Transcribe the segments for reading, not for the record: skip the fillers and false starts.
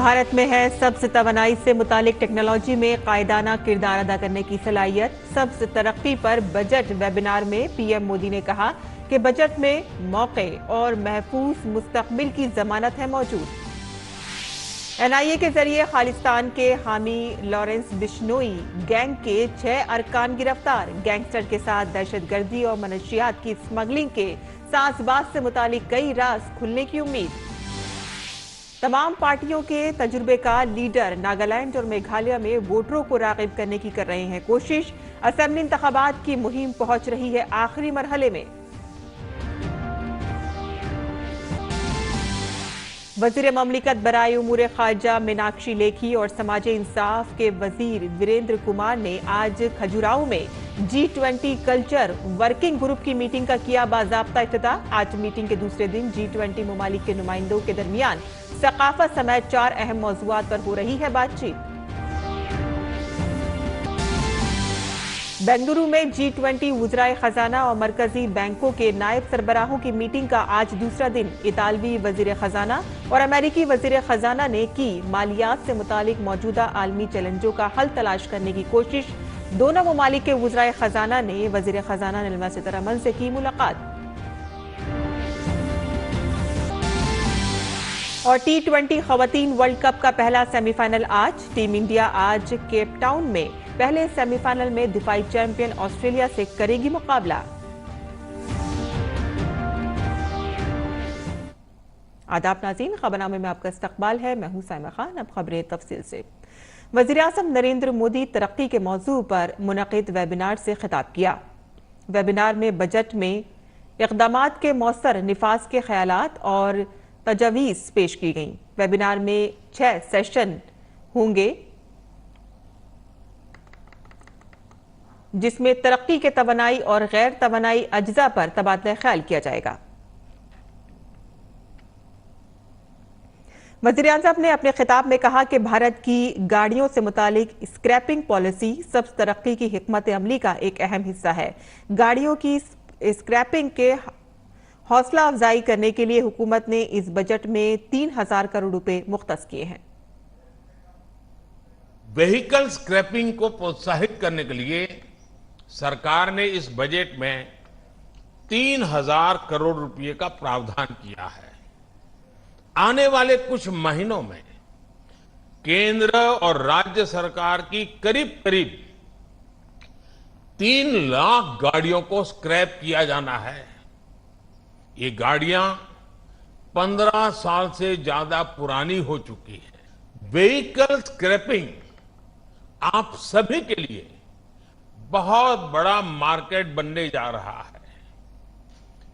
भारत में है सब्ज तवानाई से मुतालिक टेक्नोलॉजी में कायदाना किरदार अदा करने की सलाहियत। सब्ज तरक्की पर बजट वेबिनार में पीएम मोदी ने कहा कि बजट में मौके और महफूज मुस्तकबिल की जमानत है मौजूद। एनआईए के जरिए खालिस्तान के हामी लॉरेंस बिश्नोई गैंग के 6 अरकान गिरफ्तार। गैंगस्टर के साथ दहशतगर्दी और मनशियात की स्मगलिंग के साजबाज से मुतालिक कई राज खुलने की उम्मीद। तमाम पार्टियों के तजुर्बेकार लीडर नागालैंड और मेघालय में वोटरों को राग़िब करने की कर रहे हैं कोशिश। असेंबली इंतखाबात की मुहिम पहुंच रही है आखिरी मरहले में। वजीर ममलिकत बराए उमूर खारजा मीनाक्षी लेखी और समाज इंसाफ के वजीर वीरेंद्र कुमार ने आज खजुराहो में G20 कल्चर वर्किंग ग्रुप की मीटिंग का किया बाज़ाब्ता इफ्तिताह। आज मीटिंग के दूसरे दिन G20 ममालिक के नुमाइंदों के दरमियान सकाफत समेत 4 अहम मौज़ूआत पर हो रही है बातचीत। बेंगलुरु में G20 वज़राए खजाना और मरकजी बैंकों के नायब सरबराहों की मीटिंग का आज दूसरा दिन। इतालवी वजीर खजाना और अमेरिकी वजीर खजाना ने की मालियात से मुतालिक मौजूदा आलमी चैलेंजों का हल तलाश करने की कोशिश। दोनों ममालिक के वज़राए खजाना ने वजीर खजाना निर्मला सीतारमण से की मुलाकात। और T20 खवातीन वर्ल्ड कप का पहला सेमीफाइनल आज। टीम इंडिया आज केप टाउन में पहले सेमीफाइनल में दिफाई चैंपियन ऑस्ट्रेलिया से करेगी मुकाबला। आदाब नाज़रीन, खबरनामे में आपका इस्तकबाल है। मैं हूं साइमा खान। अब खबरें तफसील से। वज़ीर-ए-आज़म नरेंद्र मोदी तरक्की के मौजू पर मुनक़िद वेबिनार से खिताब किया। वेबिनार में बजट में इक़दामात के मौसर निफाज के ख्यालात और तजावीज़ पेश की गईं। वेबिनार में 6 सेशन होंगे जिसमें तरक्की के तवानाई और गैर तवानाई अज्जा पर तबादला ख्याल किया जाएगा। वज़ीर-ए-आज़म ने अपने खिताब में कहा कि भारत की गाड़ियों से मुतालिक स्क्रैपिंग पॉलिसी सब्ज तरक्की की हिकमत अमली का एक अहम हिस्सा है। गाड़ियों की स्क्रैपिंग के हौसला अफजाई करने के लिए हुकूमत ने इस बजट में 3000 करोड़ रुपए मुख्तस किए हैं। व्हीकल स्क्रैपिंग को प्रोत्साहित करने के लिए सरकार ने इस बजट में 3000 करोड़ रुपए का प्रावधान किया है। आने वाले कुछ महीनों में केंद्र और राज्य सरकार की करीब करीब 3 लाख गाड़ियों को स्क्रैप किया जाना है। ये गाड़ियां 15 साल से ज्यादा पुरानी हो चुकी है। व्हीकल स्क्रैपिंग आप सभी के लिए बहुत बड़ा मार्केट बनने जा रहा है।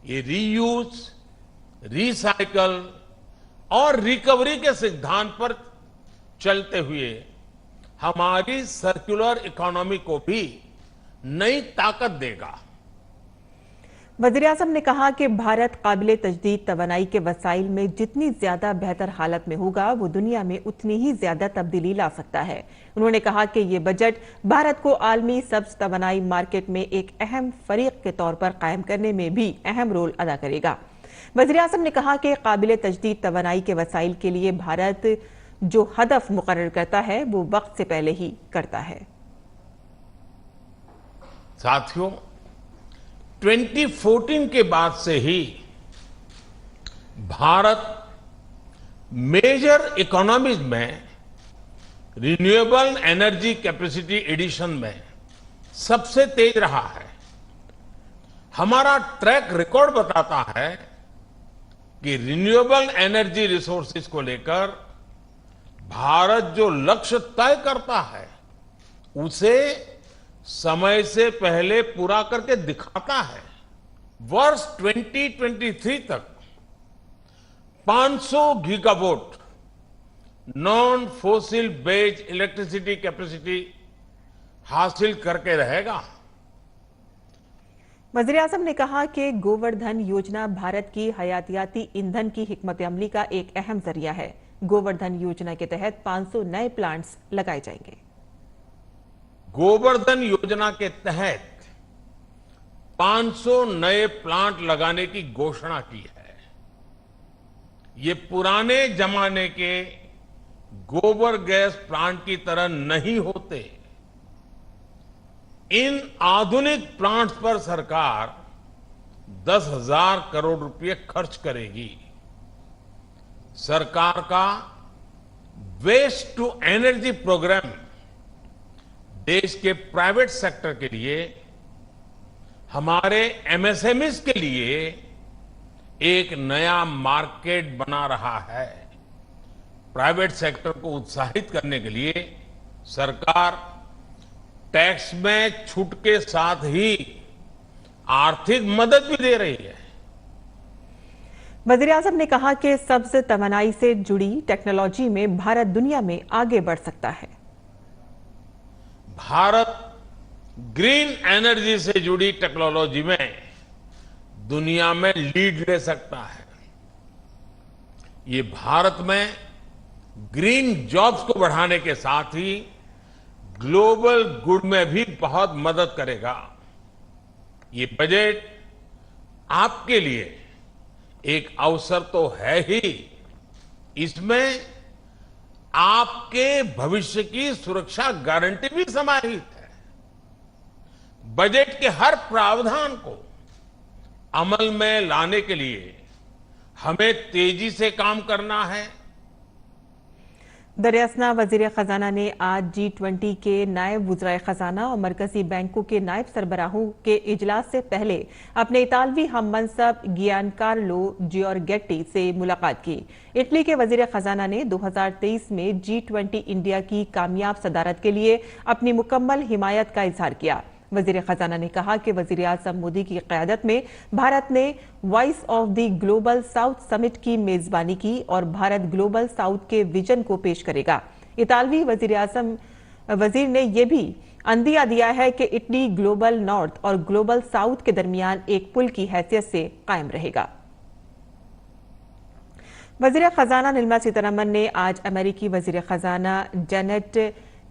ये रीयूज, रिसाइकल और रिकवरी के सिद्धांत पर चलते हुए हमारी सर्कुलर इकोनॉमी को भी नई ताकत देगा। वज़ीर-ए-आज़म ने कहा कि भारत काबिले तजदीद तवानाई के वसाइल में जितनी ज्यादा बेहतर हालत में होगा वो दुनिया में उतनी ही ज्यादा तब्दीली ला सकता है। उन्होंने कहा कि ये बजट भारत को आलमी सब्ज तवानाई मार्केट में एक अहम फरीक के तौर पर कायम करने में भी अहम रोल अदा करेगा। वज़ीर-ए-आज़म ने कहा कि काबिले तजदीद तवानाई के वसाइल के लिए भारत जो हदफ मुकर्रर करता है वो वक्त से पहले ही करता है। साथियों, 2014 के बाद से ही भारत मेजर इकोनॉमीज में रिन्यूएबल एनर्जी कैपेसिटी एडिशन में सबसे तेज रहा है। हमारा ट्रैक रिकॉर्ड बताता है कि रिन्यूएबल एनर्जी रिसोर्सेज को लेकर भारत जो लक्ष्य तय करता है उसे समय से पहले पूरा करके दिखाता है। वर्ष 2023 तक 500 gigawatt non fossil based electricity capacity हासिल करके रहेगा। वज़ीर-ए-आज़म ने कहा कि गोवर्धन योजना भारत की हयातियाती ईंधन की हिकमत अमली का एक अहम जरिया है। गोवर्धन योजना के तहत 500 नए प्लांट्स लगाए जाएंगे। गोवर्धन योजना के तहत 500 नए प्लांट लगाने की घोषणा की है। ये पुराने जमाने के गोबर गैस प्लांट की तरह नहीं होते। इन आधुनिक प्लांट्स पर सरकार 10,000 करोड़ रुपए खर्च करेगी। सरकार का वेस्ट टू एनर्जी प्रोग्राम देश के प्राइवेट सेक्टर के लिए, हमारे एमएसएमईज के लिए एक नया मार्केट बना रहा है। प्राइवेट सेक्टर को उत्साहित करने के लिए सरकार टैक्स में छूट के साथ ही आर्थिक मदद भी दे रही है। वजीर-ए-आज़म ने कहा कि सब्ज तवानाई से जुड़ी टेक्नोलॉजी में भारत दुनिया में आगे बढ़ सकता है। भारत ग्रीन एनर्जी से जुड़ी टेक्नोलॉजी में दुनिया में लीड ले सकता है। ये भारत में ग्रीन जॉब्स को बढ़ाने के साथ ही ग्लोबल गुड में भी बहुत मदद करेगा। ये बजट आपके लिए एक अवसर तो है ही, इसमें आपके भविष्य की सुरक्षा गारंटी भी समाहित है। बजट के हर प्रावधान को अमल में लाने के लिए हमें तेजी से काम करना है। दरियासना वजीर खजाना ने आज G20 के नायब वुज़राए खजाना और मरकजी बैंकों के नायब सरबराहों के इजलास से पहले अपने इतालवी हम मनसब गियानकार्लो जियोरगेट्टी से मुलाकात की। इटली के वजीर खजाना ने 2023 में G20 इंडिया की कामयाब सदारत के लिए अपनी मुकम्मल हिमायत का इजहार किया। वजीर खजाना ने कहा कि वजीर आज़म मोदी की क़यादत में भारत ने voice of the global south summit की मेजबानी की और भारत ग्लोबल साउथ के विजन को पेश करेगा। इतालवी वजीर ने यह भी अंदिया दिया है कि इटली ग्लोबल नॉर्थ और ग्लोबल साउथ के दरमियान एक पुल की हैसियत से कायम रहेगा। वजीर खजाना निर्मला सीतारमण ने आज अमेरिकी वजीर खजाना जेनेट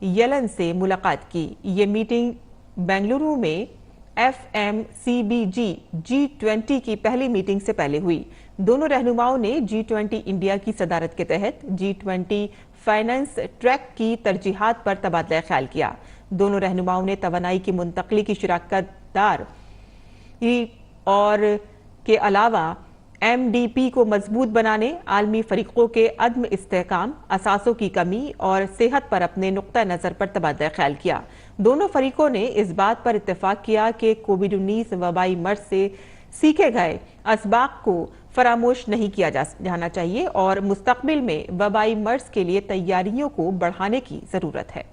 येलन से मुलाकात की। ये मीटिंग बेंगलुरु में FMCBG G20 की पहली मीटिंग से पहले हुई। दोनों रहनुमाओं ने G20 इंडिया की सदारत के तहत G20 फाइनेंस ट्रैक की तरजीहात पर तबादला ख्याल किया। दोनों रहनुमाओं ने तवानाई की मुंतकली की शिराकतदार और के अलावा MDP को मजबूत बनाने, आलमी फरीकों के अदम इस्तेहकाम, असासों की कमी और सेहत पर अपने नुक्ता नजर पर तबादला ख्याल किया। दोनों फरीकों ने इस बात पर इत्तेफाक किया कि कोविड-19 वबाई मर्ज से सीखे गए असबाक को फरामोश नहीं किया जाना चाहिए और मुस्तकबिल में वबाई मर्ज के लिए तैयारियों को बढ़ाने की जरूरत है।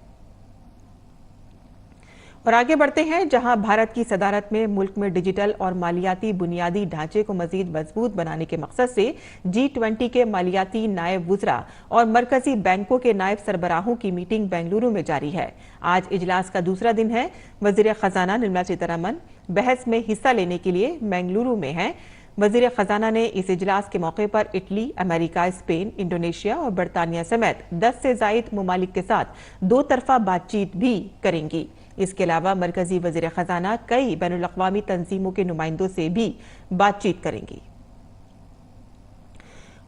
और आगे बढ़ते हैं, जहां भारत की सदारत में मुल्क में डिजिटल और मालियाती बुनियादी ढांचे को मजीद मजबूत बनाने के मकसद से G20 के मालियाती नायब वुज़रा और मरकजी बैंकों के नायब सरबराहों की मीटिंग बेंगलुरु में जारी है। आज इजलास का दूसरा दिन है। वजीर खजाना निर्मला सीतारमण बहस में हिस्सा लेने के लिए बेंगलुरु में हैं। वजीर खजाना ने इस इजलास के मौके पर इटली, अमेरिका, स्पेन, इंडोनेशिया और बरतानिया समेत 10 से जायद मुमालिक के साथ दो तरफा बातचीत भी करेंगी। इसके अलावा मरकजी वजीर खजाना कई बैनुल अक़वामी तंजीमों के नुमाइंदों से भी बातचीत करेंगी।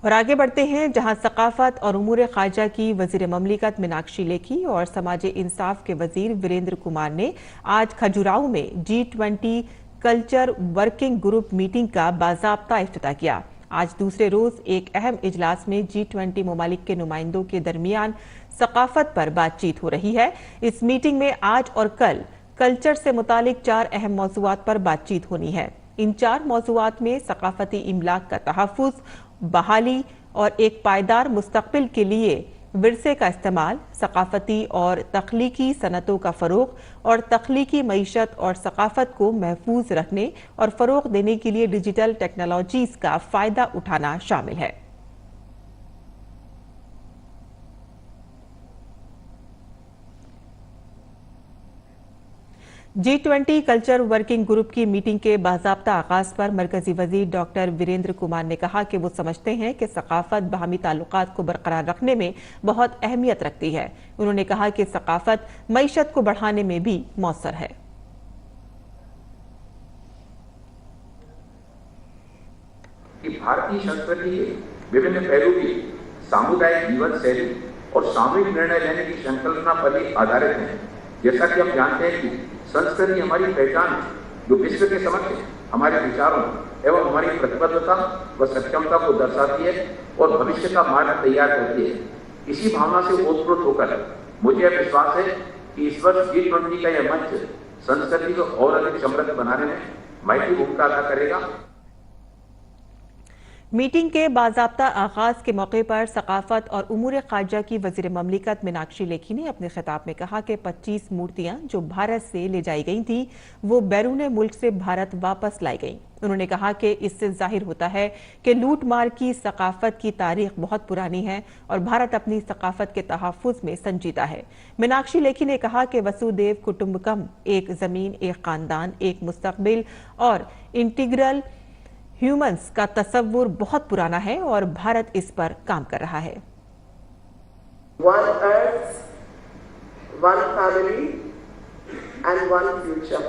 और आगे बढ़ते हैं, जहां सकाफत और उमूर खारजा की वजीर ममलिकत मीनाक्षी लेखी और समाज इंसाफ के वजीर वीरेंद्र कुमार ने आज खजुराहो में G20 culture working group meeting का बाज़ाब्ता इफ्तिताह किया। आज दूसरे रोज एक अहम इजलास में G20 मुमालिक के नुमाइंदों के दरमियान सकाफत पर बातचीत हो रही है। इस मीटिंग में आज और कल कल्चर से मुतालिक 4 अहम मौज़ूआत पर बातचीत होनी है। इन 4 मौज़ूआत में सकाफती इमलाक का तहफ़्फ़ुज़, बहाली और एक पायदार मुस्तक़बिल के लिए विरसे का इस्तेमाल, सकाफती और तख्लीकी सनतों का फ़रोग़ और तख्लीकी मईशत और सकाफत को महफूज रखने और फ़रोग़ देने के लिए डिजिटल टेक्नोलॉजीज़ का फ़ायदा उठाना शामिल है। G20 कल्चर वर्किंग ग्रुप की मीटिंग के बाज़ाब्ता आगाज पर मरकजी वजीर डॉक्टर वीरेंद्र कुमार ने कहा कि वो समझते हैं कि सकाफत बाहमी ताल्लुकात को बरकरार रखने में बहुत अहमियत रखती है। उन्होंने कहा कि सकाफत मईशत को बढ़ाने में भी मौसर है। कि भारतीय संस्कृति के विभिन्न पहलू की सामुदायिक जीवन शैली और सामूहिक निर्णय लेने की संकल्पना पर ही आधारित है। जैसा कि हम जानते हैं कि संस्कृति हमारी पहचान है, जो विश्व के समक्ष हमारे विचारों एवं हमारी प्रतिबद्धता व सक्षमता को दर्शाती है और भविष्य का मार्ग तैयार करती है। इसी भावना से ओतप्रोत होकर मुझे यह विश्वास है कि इस वर्ष G20 का यह मंच संस्कृति को और अधिक समृद्ध बनाने में महत्वपूर्ण भूमिका अदा करेगा। मीटिंग के बाज़ाब्ता आगाज के मौके पर सकाफत और उमूर खारजा की वजीर ममलिकत मीनाक्षी लेखी ने अपने खिताब में कहा कि 25 मूर्तियां जो भारत से ले जाई गई थी वो बैरून मुल्क से भारत वापस लाई गईं। उन्होंने कहा कि इससे जाहिर होता है कि लूट मार की सकाफत की तारीख बहुत पुरानी है और भारत अपनी सकाफत के तहफ़्फ़ुज़ में संजीदा है। मीनाक्षी लेखी ने कहा कि वसुदेव कुटुंबकम, एक ज़मीन, एक ख़ानदान, एक मुस्तक़बिल और इंटीग्रल ह्यूमंस का तस्वुर बहुत पुराना है और भारत इस पर काम कर रहा है। One earth, one family and one future.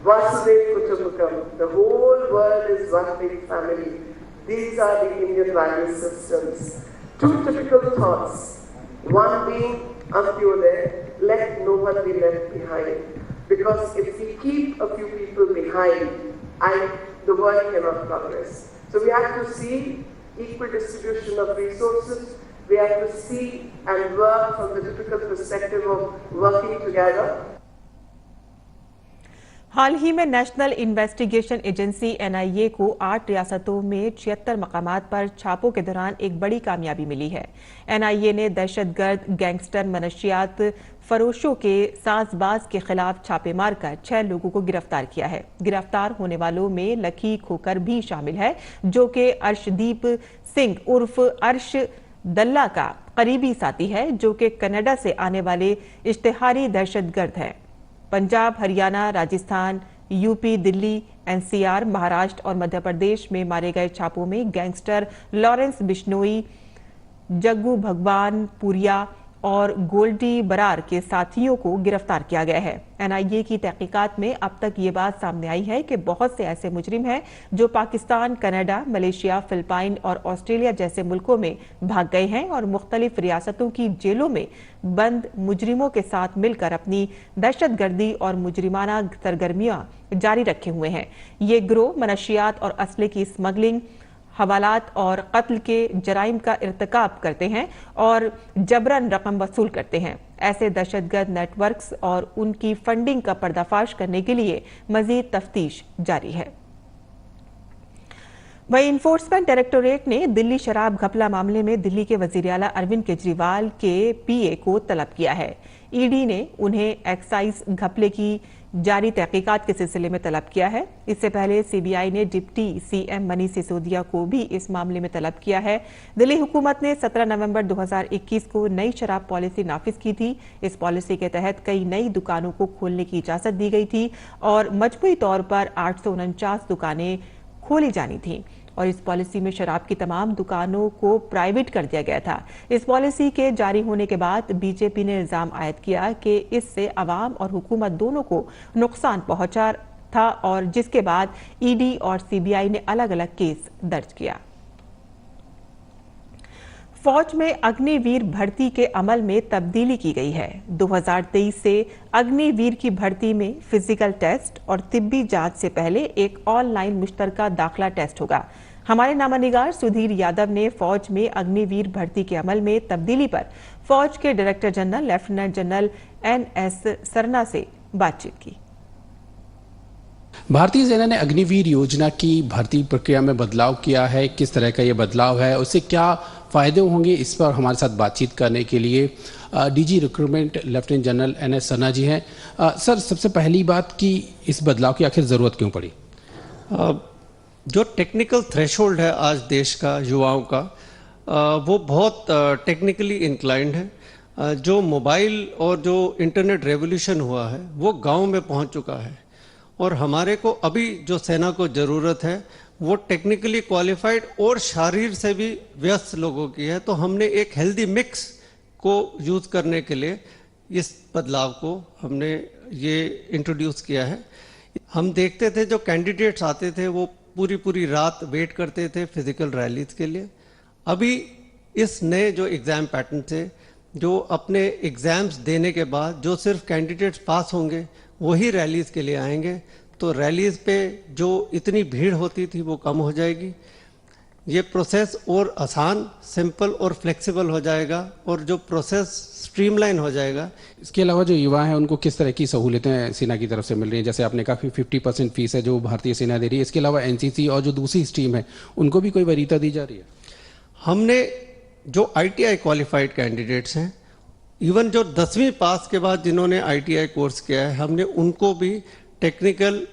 Vasudev Kutumbakam. The whole world is one big family. These are the Indian value systems. Two typical thoughts. One being Antyodaya, let no one be left behind. Because if we keep a few people behind, the world cannot progress. So we have to see equal distribution of resources. We have to see and work from the typical perspective of working together. हाल ही में national investigation agency NIA को 8 रियासतों में 76 मकामात पर छापों के दौरान एक बड़ी कामयाबी मिली है। NIA ने दहशतगर्द, गैंगस्टर, मनशियात फरोशों के साजबाज के खिलाफ छापे मारकर 6 लोगों को गिरफ्तार किया है। गिरफ्तार होने वालों में लखी खोकर भी शामिल है, जो कि अर्शदीप सिंह उर्फ अर्श दल्ला का करीबी साथी है, जो कि कनाडा से आने वाले इश्तिहारी दहशतगर्द है। पंजाब, हरियाणा, राजस्थान, यूपी, दिल्ली, NCR, महाराष्ट्र और मध्य प्रदेश में मारे गए छापों में गैंगस्टर लॉरेंस बिश्नोई, जग्गू भगवान पुरिया और गोल्डी बरार के साथियों को गिरफ्तार किया गया है। NIA की तहकीकात में अब तक ये बात सामने आई है कि बहुत से ऐसे मुजरिम हैं जो पाकिस्तान, कनाडा, मलेशिया, फिलिपाइन और ऑस्ट्रेलिया जैसे मुल्कों में भाग गए हैं और मुख्तलिफ रियासतों की जेलों में बंद मुजरिमों के साथ मिलकर अपनी दहशतगर्दी और मुजरिमाना सरगर्मियां जारी रखे हुए हैं। ये गिरोह मनशियात और असले की स्मगलिंग, हवालात और कत्ल के जराइम का इर्तिकाब करते हैं और जबरन रकम वसूल करते हैं। ऐसे दहशतगर्द नेटवर्क्स और उनकी फंडिंग का पर्दाफाश करने के लिए मजीद तफ्तीश जारी है। वहीं इन्फोर्समेंट डायरेक्टोरेट ने दिल्ली शराब घपला मामले में दिल्ली के वजीर आला अरविंद केजरीवाल के PA को तलब किया है। ED ने उन्हें एक्साइज घपले की जारी तहकीकात के सिलसिले में तलब किया है। इससे पहले CBI ने डिप्टी CM मनीष सिसोदिया को भी इस मामले में तलब किया है। दिल्ली हुकूमत ने 17 नवंबर 2021 को नई शराब पॉलिसी नाफिज की थी। इस पॉलिसी के तहत कई नई दुकानों को खोलने की इजाजत दी गई थी और मजमूई तौर पर 849 दुकानें खोली जानी थी और इस पॉलिसी में शराब की तमाम दुकानों को प्राइवेट कर दिया गया था। इस पॉलिसी के जारी होने के बाद BJP ने इल्जाम आयद किया कि इससे अवाम और हुकूमत दोनों को नुकसान पहुंचा था और जिसके बाद ED और CBI ने अलग अलग केस दर्ज किया। फौज में अग्निवीर भर्ती के अमल में तब्दीली की गई है। 2023 से अग्निवीर की भर्ती में फिजिकल टेस्ट और तिब्बी जांच से पहले एक ऑनलाइन मुश्तरका दाखिला टेस्ट होगा। हमारे नामानिगार सुधीर यादव ने फौज में अग्निवीर भर्ती के अमल में तब्दीली पर फौज के director general lieutenant general NS Sarna से बातचीत की। भारतीय सेना ने अग्निवीर योजना की भर्ती प्रक्रिया में बदलाव किया है। किस तरह का ये बदलाव है, उससे क्या फायदे होंगे, इस पर हमारे साथ बातचीत करने के लिए DG recruitment lieutenant general NS Sarna ji हैं। सर, सबसे पहली बात कि इस बदलाव की आखिर ज़रूरत क्यों पड़ी? जो टेक्निकल थ्रेशोल्ड है आज देश का युवाओं का, वो बहुत टेक्निकली इंक्लाइंड है। जो मोबाइल और जो इंटरनेट रेवोल्यूशन हुआ है वो गांव में पहुंच चुका है और हमारे को अभी जो सेना को ज़रूरत है वो टेक्निकली क्वालिफाइड और शारीर से भी व्यस्त लोगों की है। तो हमने एक हेल्दी मिक्स को यूज़ करने के लिए इस बदलाव को हमने ये इंट्रोड्यूस किया है। हम देखते थे जो कैंडिडेट्स आते थे वो पूरी रात वेट करते थे फिजिकल रैलीज के लिए। अभी इस नए जो एग्ज़ाम पैटर्न से जो अपने एग्ज़ाम्स देने के बाद जो सिर्फ कैंडिडेट्स पास होंगे वही रैलीज़ के लिए आएंगे, तो रैलीज़ पे जो इतनी भीड़ होती थी वो कम हो जाएगी। ये प्रोसेस और आसान, सिंपल और फ्लेक्सिबल हो जाएगा और जो प्रोसेस स्ट्रीमलाइन हो जाएगा। इसके अलावा जो युवा हैं उनको किस तरह की सहूलियतें सेना की तरफ से मिल रही हैं? जैसे आपने कहा कि 50% फीस है जो भारतीय सेना दे रही है, इसके अलावा एनसीसी और जो दूसरी स्ट्रीम है उनको भी कोई वरीयता दी जा रही है? हमने जो ITI क्वालिफाइड कैंडिडेट्स हैं, इवन जो 10वीं पास के बाद जिन्होंने ITI कोर्स किया है, हमने उनको भी टेक्निकल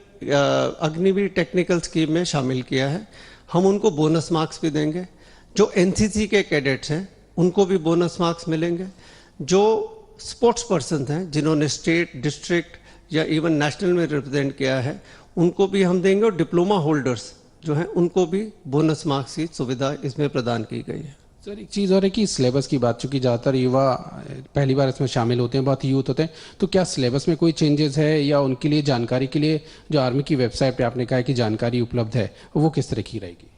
अग्निवीर टेक्निकल स्कीम में शामिल किया है। हम उनको बोनस मार्क्स भी देंगे। जो NCC के कैडेट्स हैं उनको भी बोनस मार्क्स मिलेंगे। जो स्पोर्ट्स पर्सन हैं जिन्होंने स्टेट, डिस्ट्रिक्ट या इवन नेशनल में रिप्रेजेंट किया है उनको भी हम देंगे, और डिप्लोमा होल्डर्स जो हैं उनको भी बोनस मार्क्स की सुविधा इसमें प्रदान की गई है। सर एक चीज़ और है कि सिलेबस की बात, चूंकि ज़्यादातर युवा पहली बार इसमें शामिल होते हैं, बहुत यूथ होते हैं, तो क्या सिलेबस में कोई चेंजेस है या उनके लिए जानकारी के लिए जो आर्मी की वेबसाइट पे आपने कहा है कि जानकारी उपलब्ध है, वो किस तरह की रहेगी?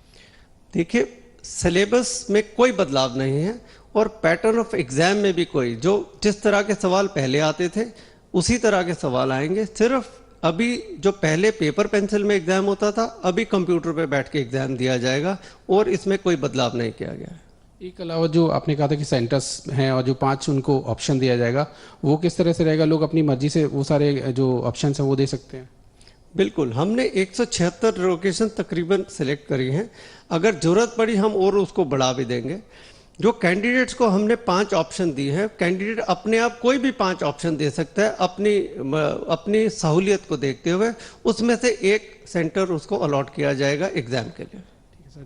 देखिए, सिलेबस में कोई बदलाव नहीं है और पैटर्न ऑफ एग्जाम में भी कोई, जो जिस तरह के सवाल पहले आते थे उसी तरह के सवाल आएंगे। सिर्फ अभी जो पहले पेपर पेंसिल में एग्जाम होता था, अभी कंप्यूटर पे बैठ के एग्जाम दिया जाएगा और इसमें कोई बदलाव नहीं किया गया है। एक अलावा जो आपने कहा था कि सेंटर्स हैं और जो 5 उनको ऑप्शन दिया जाएगा, वो किस तरह से रहेगा? लोग अपनी मर्जी से वो सारे जो ऑप्शन हैं वो दे सकते हैं? बिल्कुल, हमने 176 लोकेशन तकरीबन सिलेक्ट करी हैं। अगर जरूरत पड़ी हम और उसको बढ़ा भी देंगे। जो कैंडिडेट्स को हमने 5 ऑप्शन दिए हैं, कैंडिडेट अपने आप कोई भी 5 ऑप्शन दे सकता है अपनी सहूलियत को देखते हुए। उसमें से एक सेंटर उसको अलॉट किया जाएगा एग्जाम के लिए।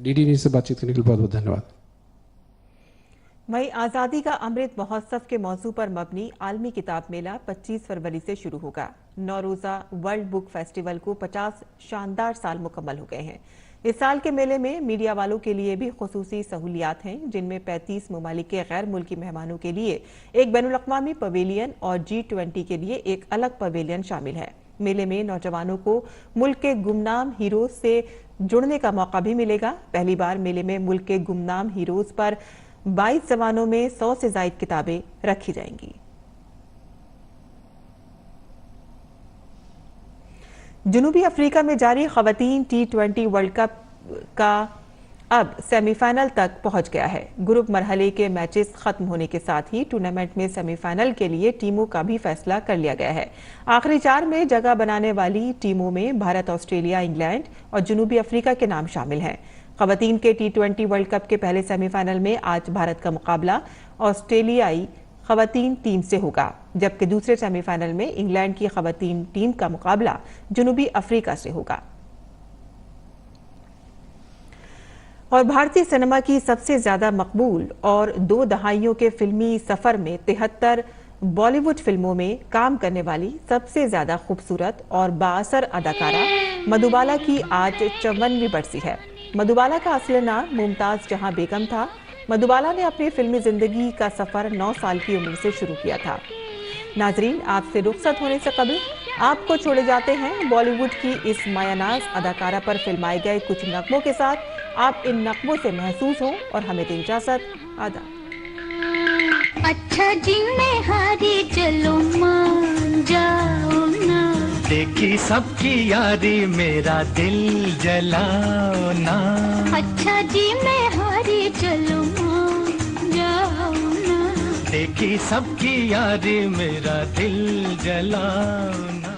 DD न्यूज़ से बातचीत करने के लिए बहुत बहुत धन्यवाद। वहीं आज़ादी का अमृत महोत्सव के मौजू पर मबनी आलमी किताब मेला 25 फरवरी से शुरू होगा। 9 रोज़ा वर्ल्ड बुक फेस्टिवल को 50 शानदार साल मुकम्मल हो गए हैं। इस साल के मेले में मीडिया वालों के लिए भी खुसूसी सहूलियात हैं, जिनमें 35 ममालिक के गैर मुल्की मेहमानों के लिए एक बैनुल-अक़वामी पवेलियन और G20 के लिए एक अलग पवेलियन शामिल है। मेले में नौजवानों को मुल्क के गुमनाम हीरोज से जुड़ने का मौका भी मिलेगा। पहली बार मेले में मुल्क के गुमनाम हीरोज पर 22 जबानों में 100 से ज़ायद किताबें रखी जाएंगी। जनूबी अफ्रीका में जारी खवातीन T20 वर्ल्ड कप का अब सेमीफाइनल तक पहुंच गया है। ग्रुप मरहले के मैचेस खत्म होने के साथ ही टूर्नामेंट में सेमीफाइनल के लिए टीमों का भी फैसला कर लिया गया है। आखिरी 4 में जगह बनाने वाली टीमों में भारत, ऑस्ट्रेलिया, इंग्लैंड और जनूबी अफ्रीका के नाम शामिल हैं। खवातीन के T20 वर्ल्ड कप के पहले सेमीफाइनल में आज भारत का मुकाबला ऑस्ट्रेलियाई खवातीन टीम से होगा, जबकि दूसरे सेमीफाइनल में इंग्लैंड की खवातीन टीम का मुकाबला जनूबी अफ्रीका से होगा। और भारतीय सिनेमा की सबसे ज्यादा मकबूल और 2 दहाइयों के फिल्मी सफर में 73 बॉलीवुड फिल्मों में काम करने वाली सबसे ज्यादा खूबसूरत और बाअसर अदाकारा मधुबाला की आज 54वीं बरसी है। मधुबाला का असली नाम मुमताज जहां बेगम था। मधुबाला ने अपनी फिल्मी जिंदगी का सफर 9 साल की उम्र से शुरू किया था। नाजरीन, आपसे रुखसत होने से कबल आपको छोड़े जाते हैं बॉलीवुड की इस मायानाज अदाकारा पर फिल्माए गए कुछ नगमों के साथ। आप इन नगमों से महसूस हो और हमें दें इजाजत। आदा। अच्छा जी मैं हारी, चलो मान जाओ ना, देखी सबकी यारी मेरा दिल जलाओ ना। अच्छा जी मैं हारी, चलो मान जाओ ना, देखी सबकी यारी मेरा दिल जलाओ ना।